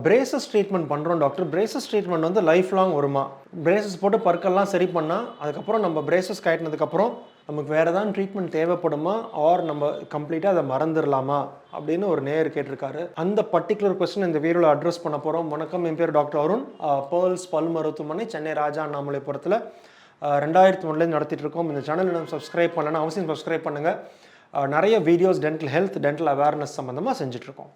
Braces treatment பண்ணுறோம் doctor. Braces treatment வந்து life long வருமா? பிரேசஸ் போட்டு பற்கள்லாம் சரி பண்ணால் அதுக்கப்புறம் நம்ம பிரேசஸ் கட்டினதுக்கப்புறம் நமக்கு வேறு ஏதாவது ட்ரீட்மெண்ட் தேவைப்படுமா? ஆர் நம்ம கம்ப்ளீட்டாக அதை மறந்துடலாமா அப்படின்னு ஒரு நேயர் கேட்டிருக்காரு. அந்த பர்டிகுலர் கொஸ்டின் இந்த வீடியோவில் அட்ரஸ் பண்ண போகிறோம். வணக்கம், என் பேர் டாக்டர் அருண். பேர்ல்ஸ் பல் மருத்துவமனை, சென்னை ராஜா அண்ணாமலைபுரத்தில் 2001 நடத்திட்டு இருக்கோம். இந்த சேனல் நம்ம சப்ஸ்கிரைப் பண்ணலன்னா அவசியம் சப்ஸ்கிரைப் பண்ணுங்கள். நிறைய videos dental health, dental awareness சம்மந்தமாக செஞ்சுட்ருக்கோம்.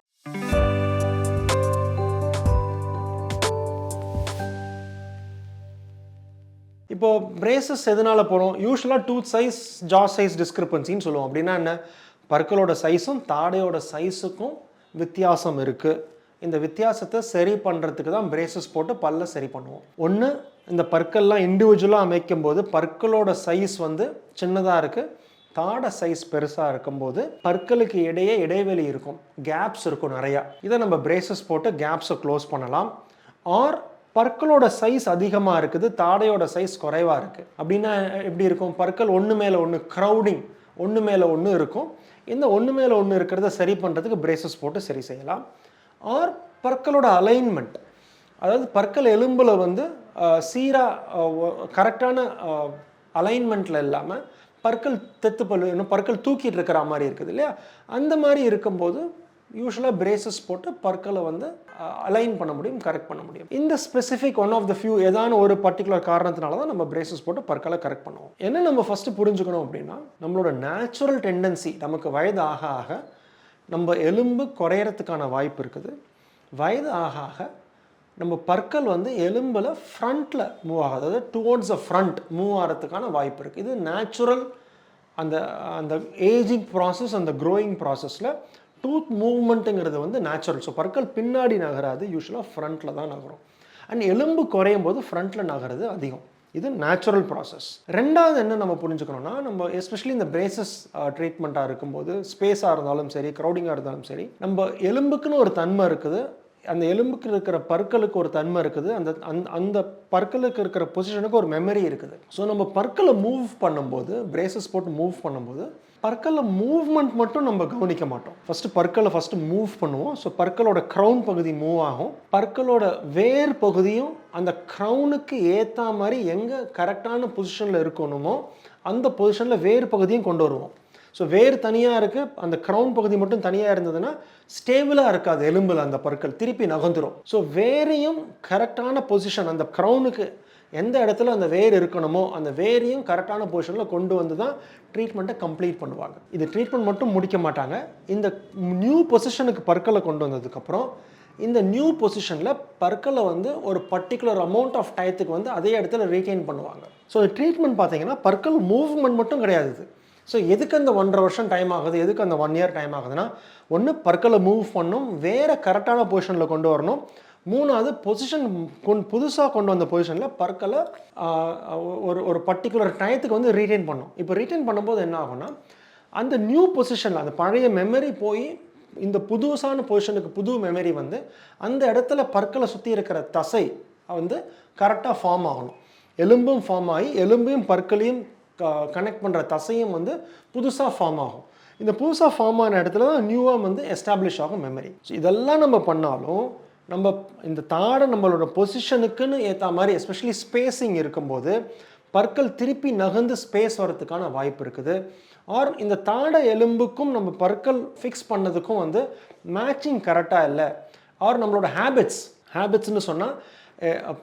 இப்போது பிரேசஸ் எதனால் போகிறோம்? யூஸ்வலாக டூத் சைஸ், ஜா சைஸ் டிஸ்கிரிப்பன்சின்னு சொல்லுவோம். அப்படின்னா என்ன? பற்களோட சைஸும் தாடையோட சைஸுக்கும் வித்தியாசம் இருக்குது. இந்த வித்தியாசத்தை சரி பண்ணுறதுக்கு தான் பிரேசஸ் போட்டு பல்ல சரி பண்ணுவோம். ஒன்று, இந்த பற்கள்லாம் இண்டிவிஜுவலாக அமைக்கும் போது பற்களோட சைஸ் வந்து சின்னதாக இருக்குது, தாடை சைஸ் பெருசாக இருக்கும்போது பற்களுக்கு இடையே இடைவெளி இருக்கும், கேப்ஸ் இருக்கும் நிறையா. இதை நம்ம பிரேசஸ் போட்டு கேப்ஸை க்ளோஸ் பண்ணலாம். ஆர் பற்களோட சைஸ் அதிகமாக இருக்குது, தாடையோட சைஸ் குறைவாக இருக்குது. அப்படின்னா எப்படி இருக்கும்? பற்கள் ஒன்று மேலே ஒன்று க்ரௌடிங், ஒன்று மேலே ஒன்று இருக்கும். இந்த ஒன்று மேலே ஒன்று இருக்கிறத சரி பண்ணுறதுக்கு பிரேசஸ் போட்டு சரி செய்யலாம். ஆர் பற்களோட அலைன்மெண்ட், அதாவது பற்கள் எலும்பில் வந்து சீராக கரெக்டான அலைன்மெண்ட்டில் இல்லாமல் பற்கள் இன்னும் பற்கள் தூக்கிட்டு இருக்கிற மாதிரி இருக்குது இல்லையா? அந்த மாதிரி இருக்கும்போது யூஸ்வலாக பிரேசஸ் போட்டு பற்களை வந்து அலைன் பண்ண முடியும், கரெக்ட் பண்ண முடியும். இந்த specific one of the few ஏதான ஒரு பர்டிகுலர் காரணத்தினால தான் நம்ம பிரேசஸ் போட்டு பற்களை கரெக்ட் பண்ணுவோம். என்ன நம்ம ஃபஸ்ட்டு புரிஞ்சுக்கணும் அப்படின்னா, நம்மளோட நேச்சுரல் டெண்டன்சி, நமக்கு வயது ஆக ஆக நம்ம எலும்பு குறையறதுக்கான வாய்ப்பு இருக்குது. வயது ஆக ஆக நம்ம பற்கள் வந்து எலும்பில் ஃப்ரண்ட்டில் மூவ் ஆகுது, அதாவது டுவோர்ட்ஸ் அ ஃப்ரண்ட் மூவ் ஆகிறதுக்கான வாய்ப்பு இருக்குது. இது நேச்சுரல். அந்த அந்த ஏஜிங் ப்ராசஸ், அந்த க்ரோயிங் ப்ராசஸில் டூத் மூவ்மெண்ட்டுங்கிறது வந்து நேச்சுரல். ஸோ பற்கள் பின்னாடி நகராது, யூஸ்வலாக ஃப்ரண்ட்டில் தான் நகரும். அண்ட் எலும்பு குறையும் போது ஃப்ரண்ட்டில் நகருது அதிகம். இது நேச்சுரல் ப்ராசஸ். ரெண்டாவது என்ன நம்ம புரிஞ்சுக்கணும்னா, நம்ம எஸ்பெஷலி இந்த பிரேசஸ் ட்ரீட்மெண்ட்டாக இருக்கும்போது ஸ்பேஸாக இருந்தாலும் சரி, க்ரௌடிங்காக இருந்தாலும் சரி, நம்ம எலும்புக்குன்னு ஒரு தன்மை இருக்குது, அந்த எலும்புக்கு இருக்கிற பற்களுக்கு ஒரு தன்மை இருக்குது, அந்த பற்களுக்கு இருக்கிற பொசிஷனுக்கு ஒரு மெமரி இருக்குது. ஸோ நம்ம பற்களை மூவ் பண்ணும்போது, பிரேசஸ் போட்டு மூவ் பண்ணும்போது பற்களில் மூவ்மெண்ட் மட்டும் நம்ம கவனிக்க மாட்டோம். ஃபஸ்ட்டு மூவ் பண்ணுவோம். ஸோ பற்களோட க்ரௌன் பகுதி மூவ் ஆகும். பற்களோட வேர் பகுதியும் அந்த க்ரௌனுக்கு ஏற்ற மாதிரி எங்கே கரெக்டான பொசிஷனில் இருக்கணுமோ அந்த பொசிஷனில் வேர் பகுதியும் கொண்டு வருவோம். ஸோ வேர் தனியாக இருக்குது, அந்த க்ரௌன் பகுதி மட்டும் தனியாக இருந்ததுன்னா ஸ்டேபிளாக இருக்காது எலும்பில், அந்த பற்கள் திருப்பி நகர்ந்துடும். ஸோ வேரையும் கரெக்டான பொசிஷன், அந்த க்ரௌனுக்கு எந்த இடத்துல அந்த வேர் இருக்கணுமோ அந்த வேரையும் கரெக்டான பொசிஷனில் கொண்டு வந்து தான் ட்ரீட்மெண்ட்டை கம்ப்ளீட் பண்ணுவாங்க. இது ட்ரீட்மெண்ட் மட்டும் முடிக்க மாட்டாங்க. இந்த நியூ பொசிஷனுக்கு பற்களை கொண்டு வந்ததுக்கப்புறம் இந்த நியூ பொசிஷனில் பற்களை வந்து ஒரு பர்டிகுலர் அமௌண்ட் ஆஃப் டயத்துக்கு வந்து அதே இடத்துல ரீகெயின் பண்ணுவாங்க. ஸோ இந்த ட்ரீட்மெண்ட் பார்த்தீங்கன்னா பற்கள் மூவ்மெண்ட் மட்டும் கிடையாது. ஸோ எதுக்கு அந்த 1.5 வருஷம் டைம் ஆகுது, எதுக்கு அந்த 1 இயர் டைம் ஆகுதுன்னா, ஒன்று பற்களை மூவ் பண்ணணும், வேறு கரெக்டான பொசிஷனில் கொண்டு வரணும். மூணாவது பொசிஷன் புதுசாக கொண்டு வந்த பொசிஷனில் பற்களை ஒரு பர்டிகுலர் டயத்துக்கு வந்து ரீட்டைன் பண்ணும். இப்போ ரீட்டைன் பண்ணும்போது என்ன ஆகும்னா, அந்த நியூ பொசிஷனில் அந்த பழைய மெமரி போய் இந்த புதுசான பொசிஷனுக்கு புது மெமரி வந்து அந்த இடத்துல பற்களை சுற்றி இருக்கிற தசை வந்து கரெக்டாக ஃபார்ம் ஆகணும். எலும்பும் ஃபார்ம் ஆகி எலும்பையும் பற்களையும் கனெக்ட் பண்ணுற தசையும் வந்து புதுசாக ஃபார்ம் ஆகும். இந்த புதுசாக ஃபார்ம் ஆன இடத்துல தான் நியூவாக வந்து எஸ்டாப்ளிஷ் ஆகும் மெமரி. ஸோ இதெல்லாம் நம்ம பண்ணாலும் நம்ம இந்த தாடை நம்மளோட பொசிஷனுக்குன்னு ஏற்ற மாதிரி எஸ்பெஷலி ஸ்பேஸிங் இருக்கும்போது பற்கள் திருப்பி நகர்ந்து ஸ்பேஸ் வரதுக்கான வாய்ப்பு இருக்குது. ஆர் இந்த தாடை எலும்புக்கும் நம்ம பற்கள் ஃபிக்ஸ் பண்ணதுக்கும் வந்து மேட்சிங் கரெக்டாக இல்லை. ஆர் நம்மளோட ஹேபிட்ஸ்னு சொன்னால்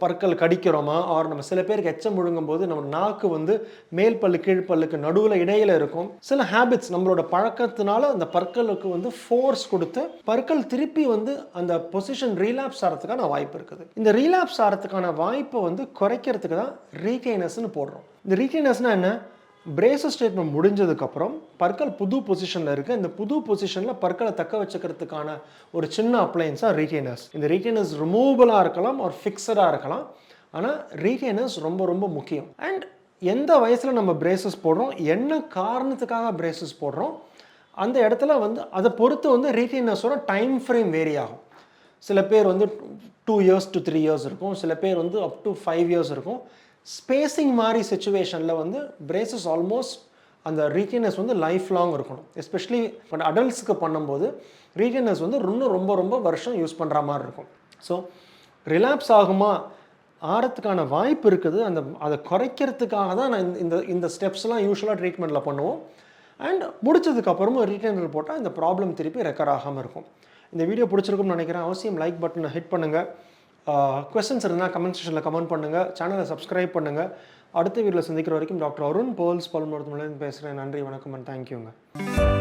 பற்கள் கடிக்கிறோமா, ஆர் நம்ம சில பேருக்கு எச்சம் முழுங்கும்போது நம்ம நாக்கு வந்து மேல் பல்லு கீழ் பல்லுக்கு நடுவில் இடையில இருக்கும். சில ஹேபிட்ஸ் நம்மளோட பழக்கத்தினால அந்த பற்களுக்கு வந்து ஃபோர்ஸ் கொடுத்து பற்கள் திருப்பி வந்து அந்த பொசிஷன் ரீலாப்ஸ் ஆகிறதுக்கான வாய்ப்பு இருக்குது. இந்த ரீலாப்ஸ் ஆகிறதுக்கான வாய்ப்பை வந்து குறைக்கிறதுக்கு தான் ரீகெய்னர்ஸ்னு போடுறோம். இந்த ரீகெய்னர்ஸ்னால் என்ன? பிரேசஸ் ட்ரீட்மெண்ட் முடிஞ்சதுக்கப்புறம் பற்கள் புது பொசிஷனில் இருக்குது. இந்த புது பொசிஷனில் பற்களை தக்க வச்சுக்கிறதுக்கான ஒரு சின்ன அப்ளையன்ஸாக ரீடெய்னர்ஸ். இந்த ரீடெய்னர்ஸ் ரிமூவபுளாக இருக்கலாம், ஒரு ஃபிக்ஸடாக இருக்கலாம். ஆனால் ரீடெய்னர்ஸ் ரொம்ப ரொம்ப முக்கியம். அண்ட் எந்த வயசில் நம்ம பிரேசஸ் போடுறோம், என்ன காரணத்துக்காக பிரேசஸ் போடுறோம், அந்த இடத்துல வந்து அதை பொறுத்து வந்து ரீடெய்னர்ஸோட டைம் ஃப்ரேம் வேரி ஆகும். சில பேர் வந்து 2 years to 3 years இருக்கும், சில பேர் வந்து up to 5 years இருக்கும். ஸ்பேஸிங் மாதிரி சிச்சுவேஷனில் வந்து பிரேசஸ் ஆல்மோஸ்ட் அந்த ரீடெய்னர்ஸ் வந்து லைஃப் லாங் இருக்கணும். எஸ்பெஷலி அடல்ட்ஸுக்கு பண்ணும்போது ரீடெய்னர்ஸ் வந்து இன்னும் ரொம்ப ரொம்ப வருஷம் யூஸ் பண்ணுற மாதிரி இருக்கும். ஸோ ரிலாப்ஸ் ஆகுமா, ஆறத்துக்கான வாய்ப்பு இருக்குது. அதை குறைக்கிறதுக்காக தான் நான் இந்த ஸ்டெப்ஸ்லாம் யூஸ்வலாக ட்ரீட்மெண்ட்டில் பண்ணுவோம். அண்ட் முடிச்சதுக்கப்புறமும் ரீட்டைனர் போட்டால் இந்த ப்ராப்ளம் திருப்பி ரெக்கர் ஆகாமல் இருக்கும். இந்த வீடியோ பிடிச்சிருக்கும்னு நினைக்கிறேன். அவசியம் லைக் பட்டனை ஹிட் பண்ணுங்கள். கொஸ்டின்ஸ் இருந்தால் கமெண்ட் செக்ஷனில் கமெண்ட் பண்ணுங்கள். சேனலை சப்ஸ்கிரைப் பண்ணுங்கள். அடுத்த வீடியோவில் சந்திக்கிற வரைக்கும் டாக்டர் அருண், பேர்ல்ஸ் பல் மருத்துவமனையிலேருந்து பேசுகிறேன். நன்றி, வணக்கம் அண்ட் தேங்க்யூங்க.